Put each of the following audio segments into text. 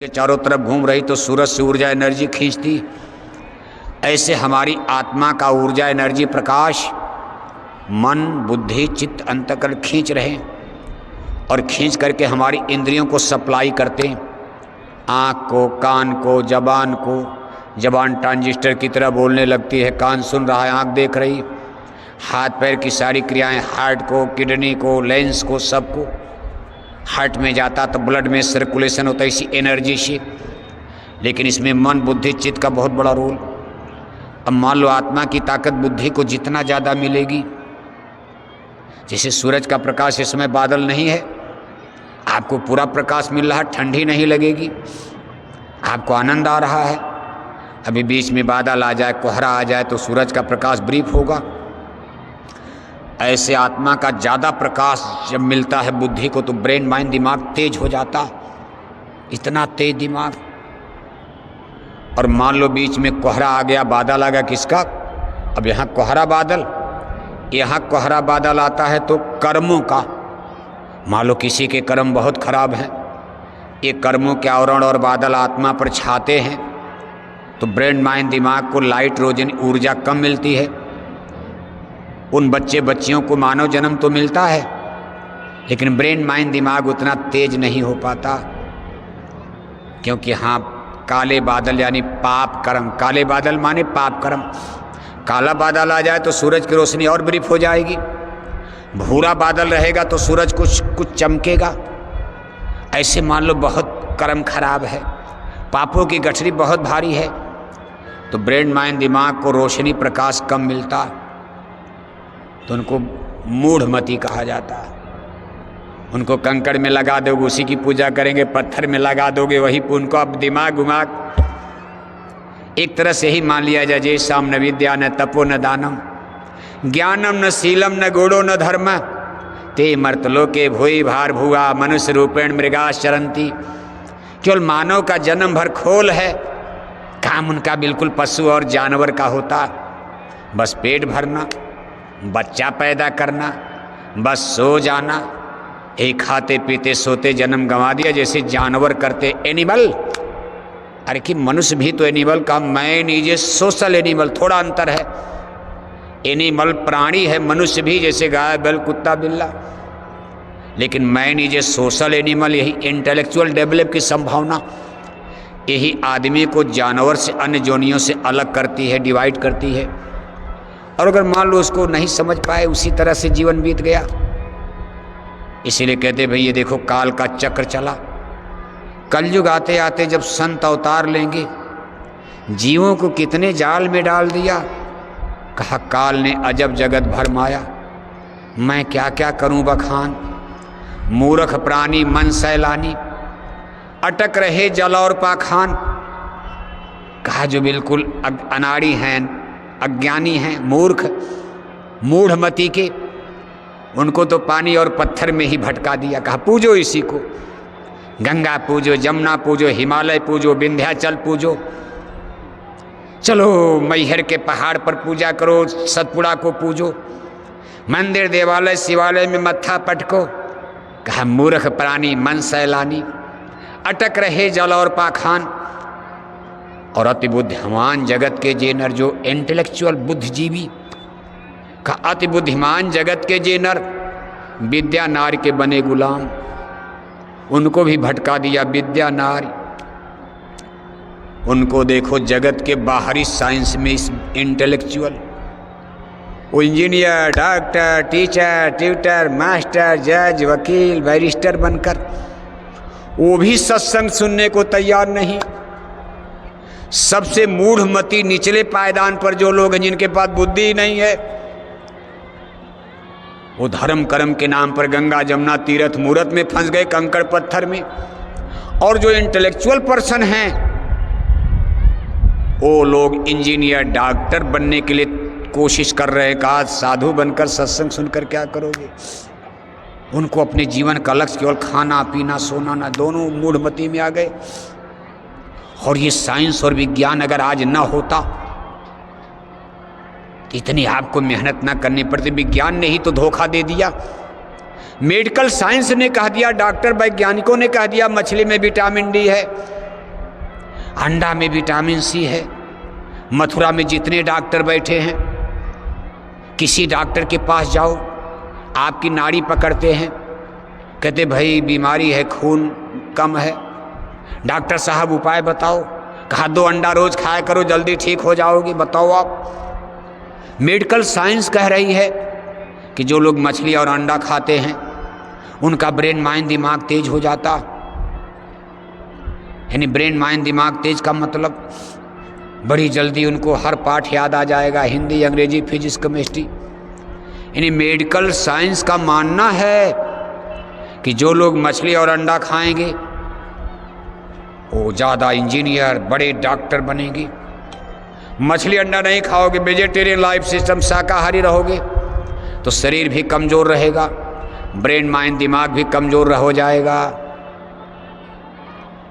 के चारों तरफ घूम रही तो सूरज से ऊर्जा एनर्जी खींचती। ऐसे हमारी आत्मा का ऊर्जा एनर्जी प्रकाश मन बुद्धि चित्त अंतःकरण खींच रहे और खींच करके हमारी इंद्रियों को सप्लाई करते हैं। आँख को, कान को, जबान को। जबान ट्रांजिस्टर की तरह बोलने लगती है, कान सुन रहा है, आँख देख रही। हाथ पैर की सारी क्रियाएं हार्ट को, किडनी को, लेंस को, सबको हार्ट में जाता तो ब्लड में सर्कुलेशन होता है इसी एनर्जी से। लेकिन इसमें मन बुद्धि चित्त का बहुत बड़ा रोल। अब मान लो आत्मा की ताकत बुद्धि को जितना ज़्यादा मिलेगी, जैसे सूरज का प्रकाश इस समय बादल नहीं है, आपको पूरा प्रकाश मिल रहा, ठंडी नहीं लगेगी, आपको आनंद आ रहा है। अभी बीच में बादल आ जाए, कोहरा आ जाए तो सूरज का प्रकाश ब्रीफ होगा। ऐसे आत्मा का ज़्यादा प्रकाश जब मिलता है बुद्धि को तो ब्रेन माइंड दिमाग तेज हो जाता, इतना तेज दिमाग। और मान लो बीच में कोहरा आ गया, बादल आ गया, किसका? अब यहाँ कोहरा बादल, यहाँ कोहरा बादल आता है तो कर्मों का। मान लो किसी के कर्म बहुत खराब हैं, ये कर्मों के आवरण और बादल आत्मा पर छाते हैं तो ब्रेन माइंड दिमाग को लाइट रोशनी ऊर्जा कम मिलती है। उन बच्चे बच्चियों को मानव जन्म तो मिलता है लेकिन ब्रेन माइंड दिमाग उतना तेज नहीं हो पाता, क्योंकि हाँ काले बादल यानी पाप कर्म। काले बादल माने पाप कर्म। काला बादल आ जाए तो सूरज की रोशनी और ब्रीफ हो जाएगी, भूरा बादल रहेगा तो सूरज कुछ चमकेगा। ऐसे मान लो बहुत कर्म खराब है, पापों की गठरी बहुत भारी है तो ब्रेन माइंड दिमाग को रोशनी प्रकाश कम मिलता तो उनको मूढ़मती कहा जाता है। उनको कंकड़ में लगा दोगे उसी की पूजा करेंगे, पत्थर में लगा दोगे वही, उनको अब दिमाग एक तरह से ही मान लिया जाए। जय शाम न विद्या न तपो न दानम ज्ञानम न शीलम न गुणो न धर्म ते मर्तलोके भूई भार भुआ मनुष्य रूपेण मृगास चरंती। केवल मानव का जन्म भर खोल है, काम उनका बिल्कुल पशु और जानवर का होता। बस पेट भरना, बच्चा पैदा करना, बस सो जाना, एक खाते पीते सोते जन्म गंवा दिया जैसे जानवर करते। एनिमल, अरे कि मनुष्य भी तो एनिमल का, man is a social animal, थोड़ा अंतर है। एनिमल प्राणी है, मनुष्य भी जैसे गाय बैल कुत्ता बिल्ला, लेकिन man is a social animal. यही इंटेलेक्चुअल डेवलप की संभावना, यही आदमी को जानवर से अन्य जोनियों से अलग करती है, डिवाइड करती है। और अगर मान लो उसको नहीं समझ पाए, उसी तरह से जीवन बीत गया। इसीलिए कहते भाई ये देखो काल का चक्र चला। कलयुग आते आते जब संत अवतार लेंगे, जीवों को कितने जाल में डाल दिया। कहा काल ने अजब जगत भर माया, मैं क्या क्या करूं बखान। मूर्ख प्राणी मन सैलानी, अटक रहे जल और पाखान। कहा जो बिल्कुल अनाड़ी हैं, अज्ञानी हैं, मूर्ख मूढ़मती के, उनको तो पानी और पत्थर में ही भटका दिया। कहा पूजो इसी को, गंगा पूजो, जमुना पूजो, हिमालय पूजो, विंध्याचल पूजो, चलो मैहर के पहाड़ पर पूजा करो, सतपुड़ा को पूजो, मंदिर देवालय शिवालय में मत्था पटको। कहा मूर्ख प्राणी मन सैलानी, अटक रहे जल और पाखान। और अति बुद्धिमान जगत के जे नर, जो इंटेलेक्चुअल बुद्धिजीवी, का अति बुद्धिमान जगत के जे नर विद्या नारी के बने गुलाम, उनको भी भटका दिया विद्या नारी। उनको देखो जगत के बाहरी साइंस में इस इंटेलेक्चुअल, वो engineer doctor teacher tutor master जज वकील बैरिस्टर बनकर, वो भी सत्संग सुनने को तैयार नहीं। सबसे मूढ़मती निचले पायदान पर जो लोग हैं, जिनके पास बुद्धि ही नहीं है, वो धर्म कर्म के नाम पर गंगा जमुना तीर्थ मूर्त में फंस गए, कंकड़ पत्थर में। और जो इंटेलेक्चुअल पर्सन हैं वो लोग इंजीनियर डॉक्टर बनने के लिए कोशिश कर रहे हैं। कहा साधु बनकर सत्संग सुनकर क्या करोगे। उनको अपने जीवन का लक्ष्य केवल खाना पीना सोना ना, दोनों मूढ़मती में आ गए। और ये साइंस और विज्ञान अगर आज ना होता तो इतनी आपको मेहनत ना करनी पड़ती। विज्ञान ने ही तो धोखा दे दिया। मेडिकल साइंस ने कह दिया, डॉक्टर वैज्ञानिकों ने कह दिया मछली में विटामिन डी है, अंडा में विटामिन सी है। मथुरा में जितने डॉक्टर बैठे हैं, किसी डॉक्टर के पास जाओ, आपकी नाड़ी पकड़ते हैं, कहते भाई बीमारी है, खून कम है, डॉक्टर साहब उपाय बताओ। कहा 2 अंडा रोज खाया करो, जल्दी ठीक हो जाओगी। बताओ आप। मेडिकल साइंस कह रही है कि जो लोग मछली और अंडा खाते हैं उनका ब्रेन माइंड दिमाग तेज हो जाता। यानी ब्रेन माइंड दिमाग तेज का मतलब बड़ी जल्दी उनको हर पाठ याद आ जाएगा, हिंदी, अंग्रेजी, फिजिक्स, केमिस्ट्री। यानी मेडिकल साइंस का मानना है कि जो लोग मछली और अंडा खाएंगे वो ज़्यादा इंजीनियर, बड़े डॉक्टर बनेंगे। मछली अंडा नहीं खाओगे, वेजिटेरियन लाइफ सिस्टम, शाकाहारी रहोगे, तो शरीर भी कमज़ोर रहेगा, ब्रेन माइंड दिमाग भी कमज़ोर हो जाएगा।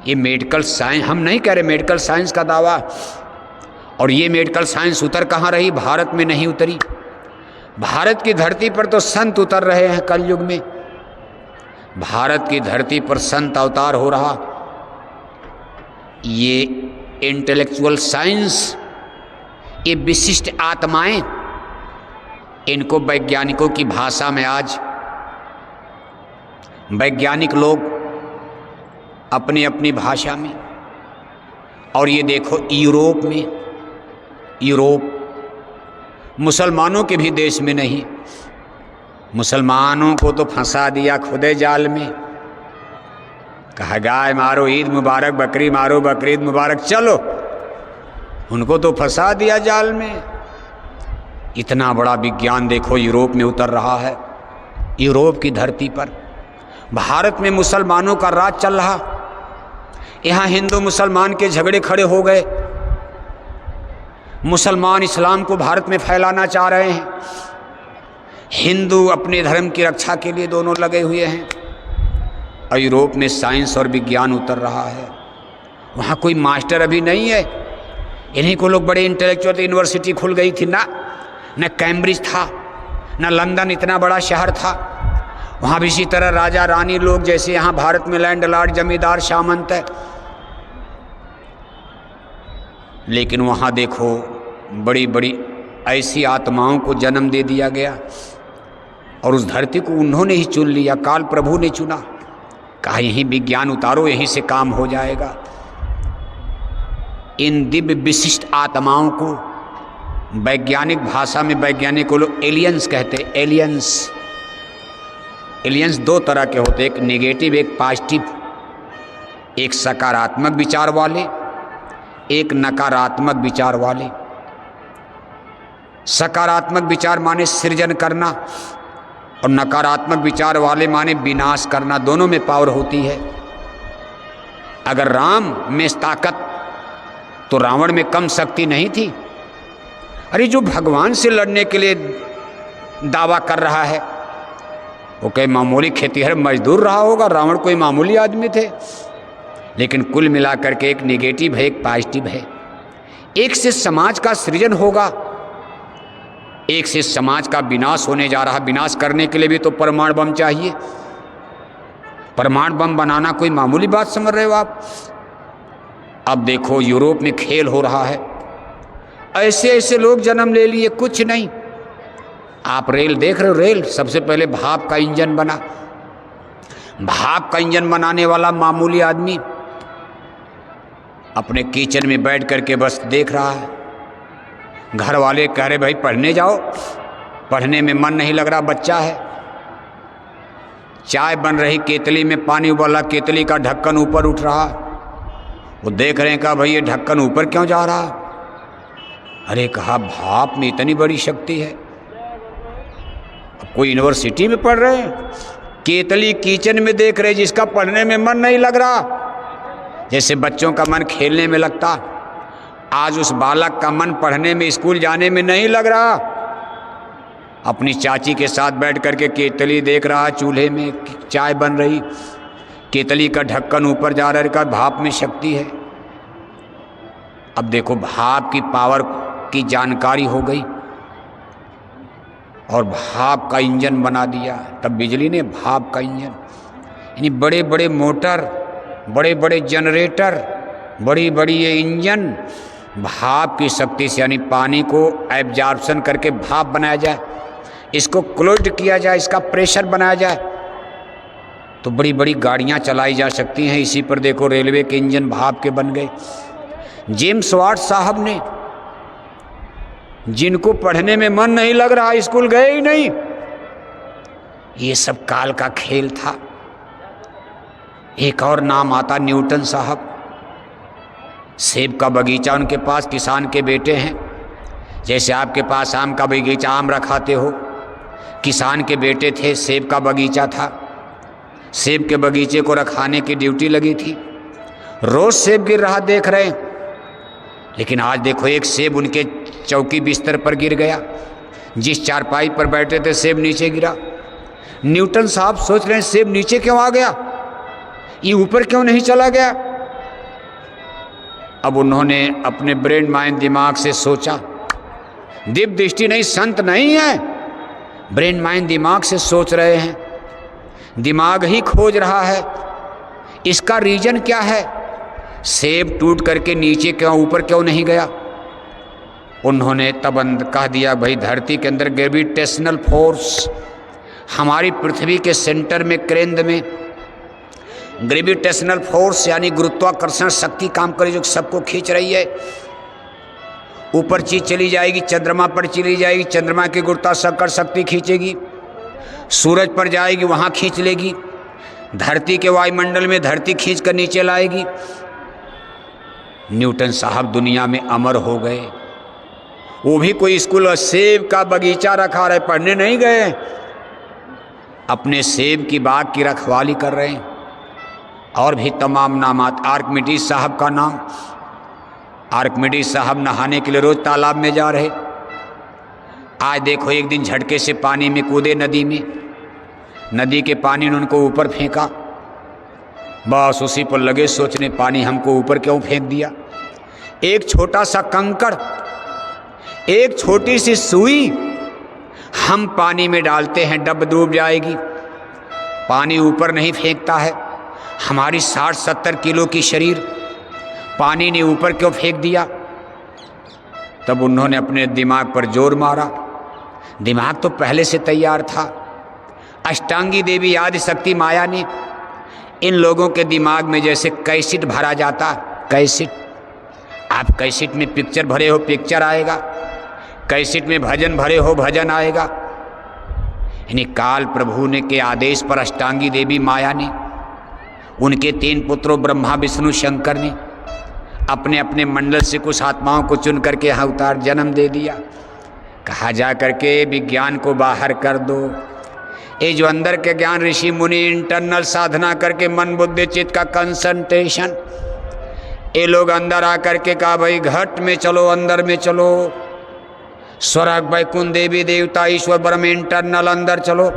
ये मेडिकल साइंस, हम नहीं कह रहे मेडिकल साइंस का दावा। और ये मेडिकल साइंस उतर कहाँ रही? भारत में नहीं उतरी। भारत की धरती पर तो संत उतर रहे हैं कलयुग में। भारत की धरती पर संत अवतार हो रहा। ये इंटेलेक्चुअल साइंस, ये विशिष्ट आत्माएं, इनको वैज्ञानिकों की भाषा में आज वैज्ञानिक लोग अपनी अपनी भाषा में, और ये देखो यूरोप में, यूरोप मुसलमानों के भी देश में नहीं, मुसलमानों को तो फंसा दिया खुदे जाल में। कहा गाय मारो ईद मुबारक, बकरी मारो बकरीद मुबारक, चलो, उनको तो फंसा दिया जाल में। इतना बड़ा विज्ञान देखो यूरोप में उतर रहा है, यूरोप की धरती पर। भारत में मुसलमानों का राज चल रहा। यहाँ हिंदू मुसलमान के झगड़े खड़े हो गए। मुसलमान इस्लाम को भारत में फैलाना चाह रहे हैं, हिंदू अपने धर्म की रक्षा के लिए दोनों लगे हुए हैं। और यूरोप में साइंस और विज्ञान उतर रहा है। वहाँ कोई मास्टर अभी नहीं है। इन्हीं को लोग बड़े इंटेलेक्चुअल, यूनिवर्सिटी खुल गई थी ना, न कैम्ब्रिज था, न लंदन इतना बड़ा शहर था। वहाँ भी इसी तरह राजा रानी लोग, जैसे यहाँ भारत में लैंडलॉर्ड, जमींदार, सामंत है। लेकिन वहाँ देखो बड़ी बड़ी ऐसी आत्माओं को जन्म दे दिया गया, और उस धरती को उन्होंने ही चुन लिया, काल प्रभु ने चुना। कहा यहीं विज्ञान उतारो, यहीं से काम हो जाएगा। इन दिव्य विशिष्ट आत्माओं को वैज्ञानिक भाषा में वैज्ञानिक लोग एलियंस कहते हैं। एलियंस, एलियंस 2 तरह के होते, एक नेगेटिव, एक पॉजिटिव। एक सकारात्मक विचार वाले, एक नकारात्मक विचार वाले। सकारात्मक विचार माने सृजन करना, और नकारात्मक विचार वाले माने विनाश करना। दोनों में पावर होती है। अगर राम में ताकत, तो रावण में कम शक्ति नहीं थी। अरे जो भगवान से लड़ने के लिए दावा कर रहा है वो कई मामूली खेतीहर मजदूर रहा होगा, रावण कोई मामूली आदमी थे। लेकिन कुल मिलाकर के एक नेगेटिव है, एक पॉजिटिव है। एक से समाज का सृजन होगा, एक से समाज का विनाश होने जा रहा। विनाश करने के लिए भी तो परमाणु बम चाहिए। परमाणु बम बनाना कोई मामूली बात समझ रहे हो आप? अब देखो यूरोप में खेल हो रहा है। ऐसे ऐसे लोग जन्म ले लिए, कुछ नहीं। आप रेल देख रहे हो, रेल सबसे पहले भाप का इंजन बना। भाप का इंजन बनाने वाला मामूली आदमी अपने किचन में बैठ करके बस देख रहा है। घर वाले कह रहे भाई पढ़ने जाओ, पढ़ने में मन नहीं लग रहा, बच्चा है। चाय बन रही केतली में, पानी उबाला, केतली का ढक्कन ऊपर उठ रहा। वो देख रहे हैं, कहा भाई ये ढक्कन ऊपर क्यों जा रहा? अरे कहा भाप में इतनी बड़ी शक्ति है। अब कोई यूनिवर्सिटी में पढ़ रहे हैं, केतली किचन में देख रहे, जिसका पढ़ने में मन नहीं लग रहा। जैसे बच्चों का मन खेलने में लगता, आज उस बालक का मन पढ़ने में, स्कूल जाने में नहीं लग रहा। अपनी चाची के साथ बैठ करके केतली देख रहा, चूल्हे में चाय बन रही, केतली का ढक्कन ऊपर जा रहा है, का भाप में शक्ति है। अब देखो भाप की पावर की जानकारी हो गई और भाप का इंजन बना दिया। तब बिजली ने भाप का इंजन, यानी बड़े बड़े मोटर, बड़े बड़े जनरेटर, बड़ी बड़ी ये इंजन भाप की शक्ति से, यानी पानी को एब्जॉर्प्शन करके भाप बनाया जाए, इसको क्लोज्ड किया जाए, इसका प्रेशर बनाया जाए, तो बड़ी बड़ी गाड़ियां चलाई जा सकती हैं। इसी पर देखो रेलवे के इंजन भाप के बन गए। जेम्स वाट साहब ने, जिनको पढ़ने में मन नहीं लग रहा, स्कूल गए ही नहीं, ये सब काल का खेल था। एक और नाम आता न्यूटन साहब। सेब का बगीचा उनके पास, किसान के बेटे हैं। जैसे आपके पास आम का बगीचा, आम रखाते हो, किसान के बेटे थे, सेब का बगीचा था। सेब के बगीचे को रखाने की ड्यूटी लगी थी। रोज सेब गिर रहा देख रहे हैं, लेकिन आज देखो एक सेब उनके चौकी बिस्तर पर गिर गया। जिस चारपाई पर बैठे थे सेब नीचे गिरा। न्यूटन साहब सोच रहे हैं सेब नीचे क्यों आ गया, ये ऊपर क्यों नहीं चला गया। अब उन्होंने अपने ब्रेन माइंड दिमाग से सोचा। दिव्य दृष्टि नहीं, संत नहीं है, ब्रेन माइंड दिमाग से सोच रहे हैं, दिमाग ही खोज रहा है इसका रीजन क्या है। सेब टूट करके नीचे क्यों, ऊपर क्यों नहीं गया। उन्होंने तब कह दिया, भाई धरती के अंदर ग्रेविटेशनल फोर्स, हमारी पृथ्वी के सेंटर में, केंद्र में ग्रेविटेशनल फोर्स यानी गुरुत्वाकर्षण शक्ति काम करे, जो सबको खींच रही है। ऊपर चीज चली जाएगी, चंद्रमा पर चली जाएगी, चंद्रमा की गुरुत्वाकर्षण शक्ति खींचेगी, सूरज पर जाएगी, वहाँ खींच लेगी, धरती के वायुमंडल में धरती खींच कर नीचे लाएगी। न्यूटन साहब दुनिया में अमर हो गए। वो भी कोई स्कूल सेब का बगीचा रखा रहे, पढ़ने नहीं गए, अपने सेब की बाग की रखवाली कर रहे हैं। और भी तमाम नामात। आर्किमिडीज साहब का नाम, आर्किमिडीज साहब नहाने के लिए रोज तालाब में जा रहे। आज देखो एक दिन झटके से पानी में कूदे, नदी में, नदी के पानी ने उनको ऊपर फेंका। बस उसी पर लगे सोचने, पानी हमको ऊपर क्यों फेंक दिया। एक छोटा सा कंकड़, एक छोटी सी सुई हम पानी में डालते हैं, डब डूब जाएगी, पानी ऊपर नहीं फेंकता है। हमारी 60-70 किलो की शरीर पानी ने ऊपर क्यों फेंक दिया। तब उन्होंने अपने दिमाग पर जोर मारा। दिमाग तो पहले से तैयार था। अष्टांगी देवी आदि शक्ति माया ने इन लोगों के दिमाग में जैसे कैसेट भरा जाता, कैसेट, आप कैसेट में पिक्चर भरे हो, पिक्चर आएगा, कैसेट में भजन भरे हो, भजन आएगा। यानी काल प्रभु ने के आदेश पर अष्टांगी देवी माया ने, उनके 3 पुत्रों ब्रह्मा विष्णु शंकर ने अपने अपने मंडल से कुछ आत्माओं को चुन करके यहाँ उतार जन्म दे दिया। कहा जा करके विज्ञान को बाहर कर दो, ये जो अंदर के ज्ञान, ऋषि मुनि इंटरनल साधना करके मन बुद्धि चित्त का कंसंट्रेशन, ये लोग अंदर आकर के कहा भाई घट में चलो, अंदर में चलो, स्वर्ग वैकुंठ देवी देवता ईश्वर ब्रह्म इंटरनल अंदर चलो,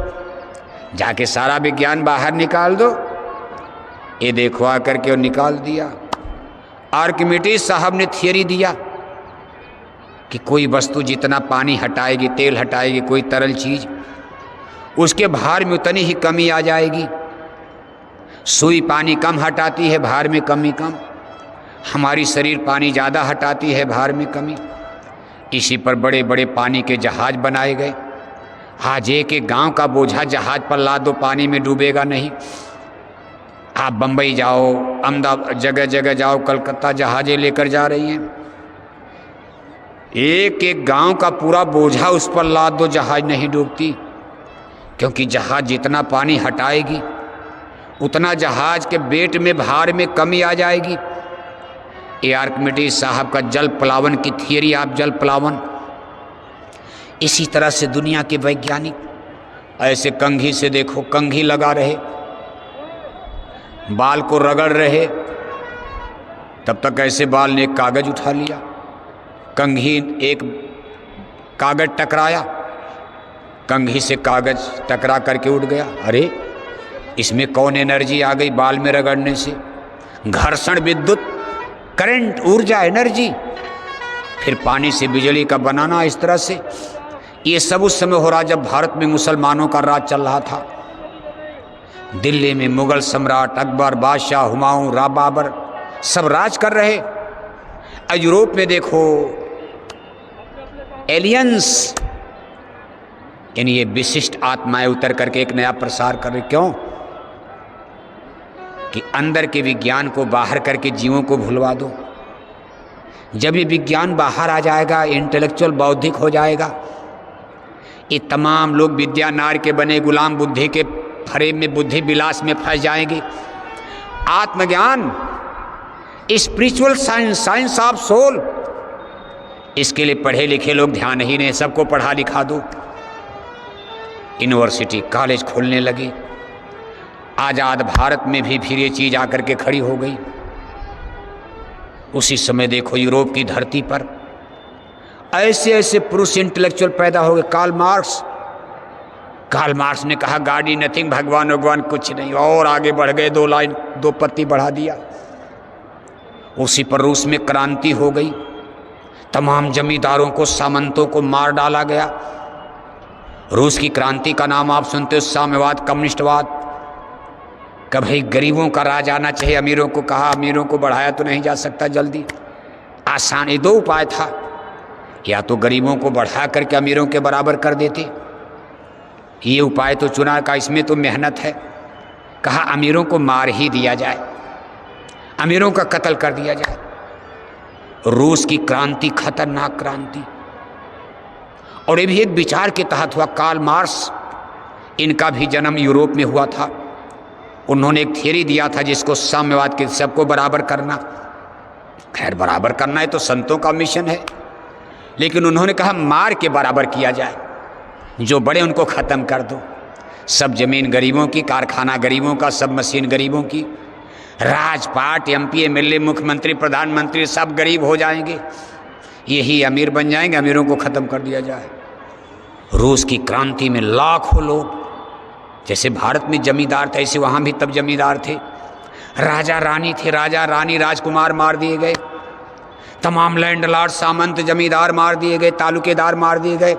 जाके सारा विज्ञान बाहर निकाल दो। ये देखो आकर के और निकाल दिया। आर्किमिडीज साहब ने थियरी दिया कि कोई वस्तु जितना पानी हटाएगी, तेल हटाएगी, कोई तरल चीज, उसके भार में उतनी ही कमी आ जाएगी। सुई पानी कम हटाती है, भार में कमी कम। हमारी शरीर पानी ज़्यादा हटाती है, भार में कमी। इसी पर बड़े बड़े पानी के जहाज बनाए गए। आज एक एक गांव का बोझा जहाज पर लाद दो, पानी में डूबेगा नहीं। आप बम्बई जाओ, अहमदाबाद, जगह जगह जाओ, कलकत्ता जहाजें लेकर जा रही हैं। एक एक गांव का पूरा बोझा उस पर लाद दो, जहाज नहीं डूबती, क्योंकि जहाज जितना पानी हटाएगी उतना जहाज के वेट में, भार में कमी आ जाएगी। ये आर्किमिडीज साहब का जल प्लावन की थियरी, आप जल प्लावन। इसी तरह से दुनिया के वैज्ञानिक ऐसे कंघी से देखो, कंघी लगा रहे, बाल को रगड़ रहे, तब तक ऐसे बाल ने एक कागज उठा लिया, कंघी एक कागज टकराया, कंघी से कागज टकरा करके उड़ गया। अरे इसमें कौन एनर्जी आ गई बाल में रगड़ने से? घर्षण विद्युत, करंट, ऊर्जा, एनर्जी। फिर पानी से बिजली का बनाना, इस तरह से। ये सब उस समय हो रहा जब भारत में मुसलमानों का राज चल रहा था। दिल्ली में मुगल सम्राट अकबर, बादशाह हुमायूं, बाबर, सब राज कर रहे। और यूरोप में देखो एलियंस, यानी ये विशिष्ट आत्माएं उतर करके एक नया प्रसार कर रहे। क्यों? कि अंदर के विज्ञान को बाहर करके जीवों को भुलवा दो। जब ये विज्ञान बाहर आ जाएगा, इंटेलेक्चुअल बौद्धिक हो जाएगा, ये तमाम लोग विद्या नार के बने गुलाम बुद्धि के फरेब में, बुद्धि विलास में फंस जाएंगे। आत्मज्ञान, spiritual science, science of soul, इसके लिए पढ़े लिखे लोग ध्यान ही नहीं, सबको पढ़ा लिखा दो। यूनिवर्सिटी कॉलेज खोलने लगे। आज़ाद भारत में भी फिर ये चीज़ आकर के खड़ी हो गई। उसी समय देखो यूरोप की धरती पर ऐसे ऐसे पुरुष इंटेलेक्चुअल पैदा हो गए। कार्ल मार्क्स ने कहा गॉड इज नथिंग, भगवान भगवान कुछ नहीं, और आगे बढ़ गए, 2 लाइन 2 पत्ती बढ़ा दिया। उसी पर रूस में क्रांति हो गई। तमाम जमींदारों को, सामंतों को मार डाला गया। रूस की क्रांति का नाम आप सुनते हो, साम्यवाद, कम्युनिस्टवाद। कभी गरीबों का राज आना चाहिए, अमीरों को कहा, अमीरों को बढ़ाया तो नहीं जा सकता जल्दी। आसान, ये 2 उपाय था, या तो गरीबों को बढ़ा करके अमीरों के बराबर कर देते, ये उपाय तो चुना का, इसमें तो मेहनत है। कहा अमीरों को मार ही दिया जाए, अमीरों का कत्ल कर दिया जाए। रूस की क्रांति खतरनाक क्रांति, और ये भी एक विचार के तहत हुआ। कार्ल मार्क्स, इनका भी जन्म यूरोप में हुआ था। उन्होंने एक थियरी दिया था जिसको साम्यवाद के, सबको बराबर करना। खैर बराबर करना है तो संतों का मिशन है, लेकिन उन्होंने कहा मार के बराबर किया जाए, जो बड़े उनको ख़त्म कर दो। सब जमीन गरीबों की, कारखाना गरीबों का, सब मशीन गरीबों की, राजपाट, एमपी, एमएलए, मुख्यमंत्री, प्रधानमंत्री सब गरीब हो जाएंगे, यही अमीर बन जाएंगे, अमीरों को ख़त्म कर दिया जाए। रूस की क्रांति में लाखों लोग, जैसे भारत में जमींदार थे ऐसे वहाँ भी तब जमींदार थे, राजा रानी थे, राजा रानी राजकुमार मार दिए गए, तमाम लैंडलॉर्ड, सामंत, जमींदार मार दिए गए, तालुकेदार मार दिए गए,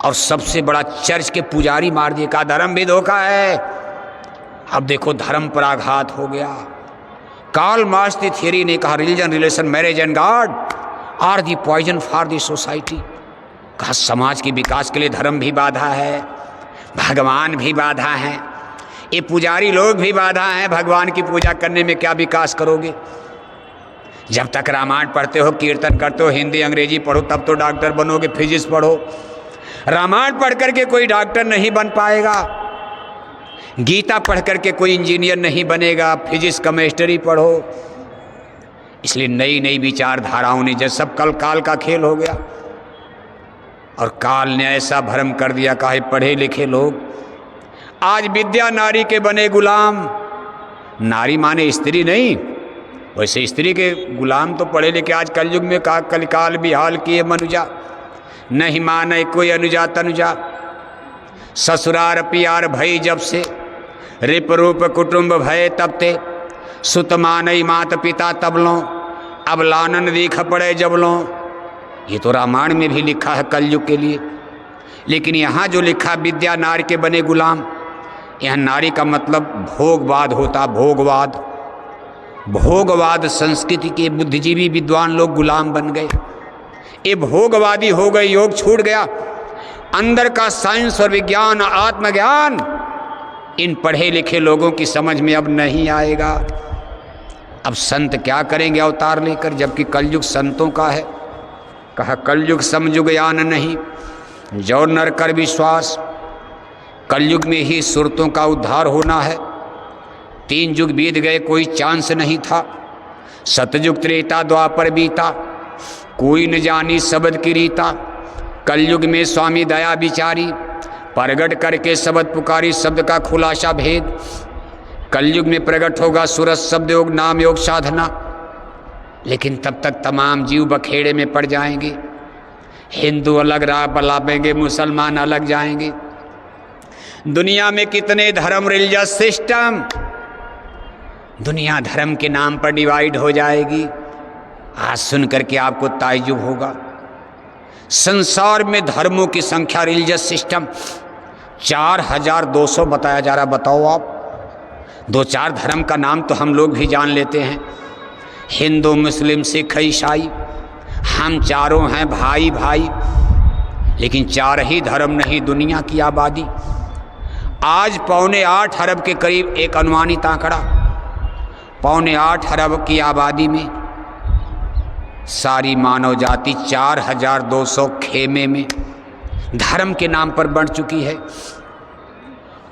और सबसे बड़ा चर्च के पुजारी मार दिए। कहा धर्म भी धोखा है। अब देखो धर्म पर आघात हो गया। कार्ल मार्क्स की थियरी ने कहा religion, relation, marriage and God are the poison for the society. कहा समाज के विकास के लिए धर्म भी बाधा है, भगवान भी बाधा है, ये पुजारी लोग भी बाधा हैं। भगवान की पूजा करने में क्या विकास करोगे? जब तक रामायण पढ़ते हो, कीर्तन करते हो, हिंदी अंग्रेजी पढ़ो, तब तो डॉक्टर बनोगे। फिजिक्स पढ़ो, रामायण पढ़ करके कोई डॉक्टर नहीं बन पाएगा। गीता पढ़ करके कोई इंजीनियर नहीं बनेगा। फिजिक्स, केमिस्ट्री पढ़ो। इसलिए नई नई विचारधाराओं ने, जैसे सब कल काल का खेल हो गया, और काल ने ऐसा भ्रम कर दिया। कहा पढ़े लिखे लोग आज विद्या नारी के बने गुलाम। नारी माने स्त्री नहीं, वैसे स्त्री के गुलाम तो पढ़े लिखे। आज कलयुग में कहा कलिकाल बिहाल किए मनुजा, नहीं माने कोई अनुजा तनुजा। ससुरार पियार भई जब से, रिप रूप कुटुंब भय तब ते। सुत मानई मात पिता तबलों, अब लानन दीख पड़े जबलों। ये तो रामायण में भी लिखा है कलयुग के लिए, लेकिन यहाँ जो लिखा विद्या नारी के बने गुलाम, यहाँ नारी का मतलब भोगवाद होता। भोगवाद, भोगवाद संस्कृति के बुद्धिजीवी विद्वान लोग गुलाम बन गए। ये भोगवादी हो गए, योग छूट गया। अंदर का साइंस और विज्ञान, आत्मज्ञान इन पढ़े लिखे लोगों की समझ में अब नहीं आएगा। अब संत क्या करेंगे अवतार लेकर, जबकि कलयुग संतों का है। कहा कलयुग समयुग यान नहीं, जो नर कर विश्वास। कलयुग में ही सुरतों का उद्धार होना है। 3 युग बीत गए, कोई चांस नहीं था। सतयुग त्रेता द्वापर बीता, कोई न जानी शब्द की रीता। कलयुग में स्वामी दया विचारी, प्रगट करके शब्द पुकारी। शब्द का खुलासा भेद, कलयुग में प्रकट होगा सूरज शब्द योग, नाम योग, साधना। लेकिन तब तक तमाम जीव बखेड़े में पड़ जाएंगे। हिंदू अलग राह पर लापेंगे, मुसलमान अलग जाएंगे। दुनिया में कितने धर्म, रिलीजियस सिस्टम, दुनिया धर्म के नाम पर डिवाइड हो जाएगी। आज सुन करके आपको ताज्जुब होगा, संसार में धर्मों की संख्या, रिलीजियस सिस्टम 4200 बताया जा रहा। बताओ आप, 2-4 धर्म का नाम तो हम लोग भी जान लेते हैं। हिंदू मुस्लिम सिख ईसाई, हम चारों हैं भाई भाई, लेकिन चार ही धर्म नहीं दुनिया की आबादी। आज 8.25 अरब के करीब एक अनुमानित आंकड़ा, 8.25 अरब की आबादी में सारी मानव जाति 4200 खेमे में धर्म के नाम पर बढ़ चुकी है।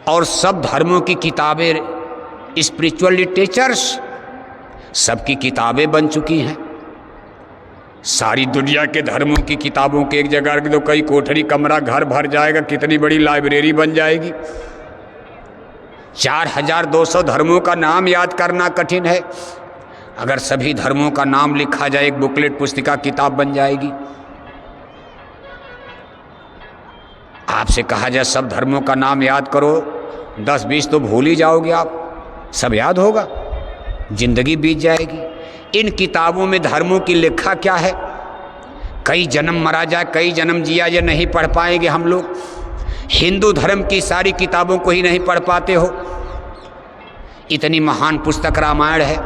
और सब धर्मों की किताबें, स्पिरिचुअल लिटरेचर्स, सबकी किताबें बन चुकी हैं। सारी दुनिया के धर्मों की किताबों के एक जगह रख दो, कई कोठरी कमरा घर भर जाएगा, कितनी बड़ी लाइब्रेरी बन जाएगी। 4200 धर्मों का नाम याद करना कठिन है। अगर सभी धर्मों का नाम लिखा जाए एक बुकलेट पुस्तिका किताब बन जाएगी। आपसे कहा जाए सब धर्मों का नाम याद करो, 10-20 तो भूल ही जाओगे आप, सब याद होगा, जिंदगी बीत जाएगी। इन किताबों में धर्मों की लिखा क्या है? कई जन्म मरा जाए, कई जन्म जिया जाए, नहीं पढ़ पाएंगे हम लोग। हिंदू धर्म की सारी किताबों को ही नहीं पढ़ पाते हो। इतनी महान पुस्तक रामायण है,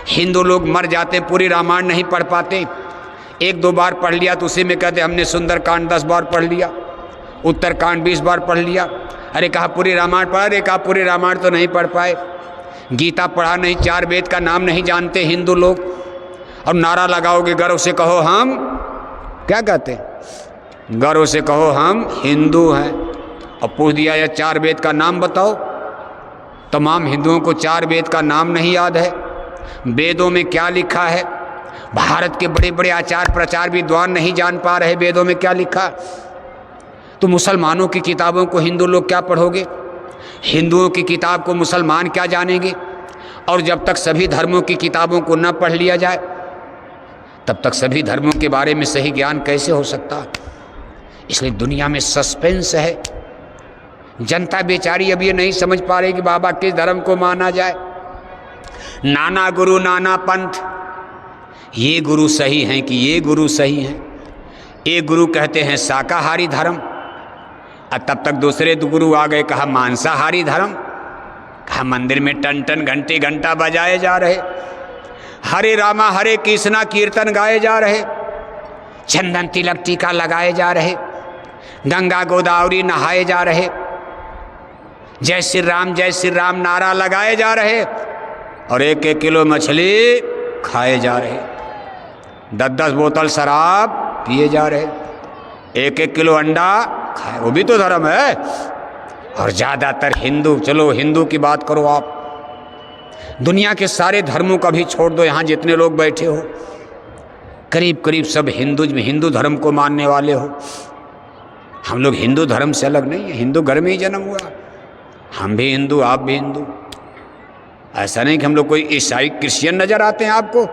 हिंदू लोग मर जाते पूरी रामायण नहीं पढ़ पाते। 1-2 बार पढ़ लिया तो उसी में कहते हमने सुंदरकांड 10 बार पढ़ लिया, उत्तरकांड 20 बार पढ़ लिया। अरे कहा पूरी रामायण पढ़ा, अरे कहा पूरी रामायण तो नहीं पढ़ पाए। गीता पढ़ा नहीं, 4 वेद का नाम नहीं जानते हिंदू लोग। और नारा लगाओगे गर्व से कहो हम, क्या कहते हैं, गर्व से कहो हम हिंदू हैं। और पूछ दिया या 4 वेद का नाम बताओ, तमाम हिंदुओं को 4 वेद का नाम नहीं याद है। वेदों में क्या लिखा है, भारत के बड़े बड़े आचार प्रचार विद्वान नहीं जान पा रहे वेदों में क्या लिखा। तो मुसलमानों की किताबों को हिंदू लोग क्या पढ़ोगे, हिंदुओं की किताब को मुसलमान क्या जानेंगे। और जब तक सभी धर्मों की किताबों को न पढ़ लिया जाए तब तक सभी धर्मों के बारे में सही ज्ञान कैसे हो सकता। इसलिए दुनिया में सस्पेंस है। जनता बेचारी अब ये नहीं समझ पा रही कि बाबा किस धर्म को माना जाए। नाना गुरु नाना पंथ, ये गुरु सही हैं कि ये गुरु सही हैं। एक गुरु कहते हैं शाकाहारी धर्म, और तब तक दूसरे गुरु आ गए, कहा मांसाहारी धर्म। कहा मंदिर में टन टन घंटे घंटा बजाए जा रहे, हरे रामा हरे कृष्णा कीर्तन गाए जा रहे, चंदन तिलक टीका लगाए जा रहे, गंगा गोदावरी नहाए जा रहे, जय श्री राम नारा लगाए जा रहे, और 1-1 किलो मछली खाए जा रहे, 10-10 बोतल शराब पिए जा रहे, 1-1 किलो अंडा खाए, वो भी तो धर्म है। और ज़्यादातर हिंदू, चलो हिंदू की बात करो आप, दुनिया के सारे धर्मों का भी छोड़ दो, यहाँ जितने लोग बैठे हो करीब करीब सब हिंदू धर्म को मानने वाले हो। हम लोग हिंदू धर्म से अलग नहीं है, हिंदू घर में ही जन्म हुआ, हम भी हिंदू आप भी हिंदू। ऐसा नहीं कि हम लोग कोई ईसाई क्रिश्चियन नजर आते हैं आपको।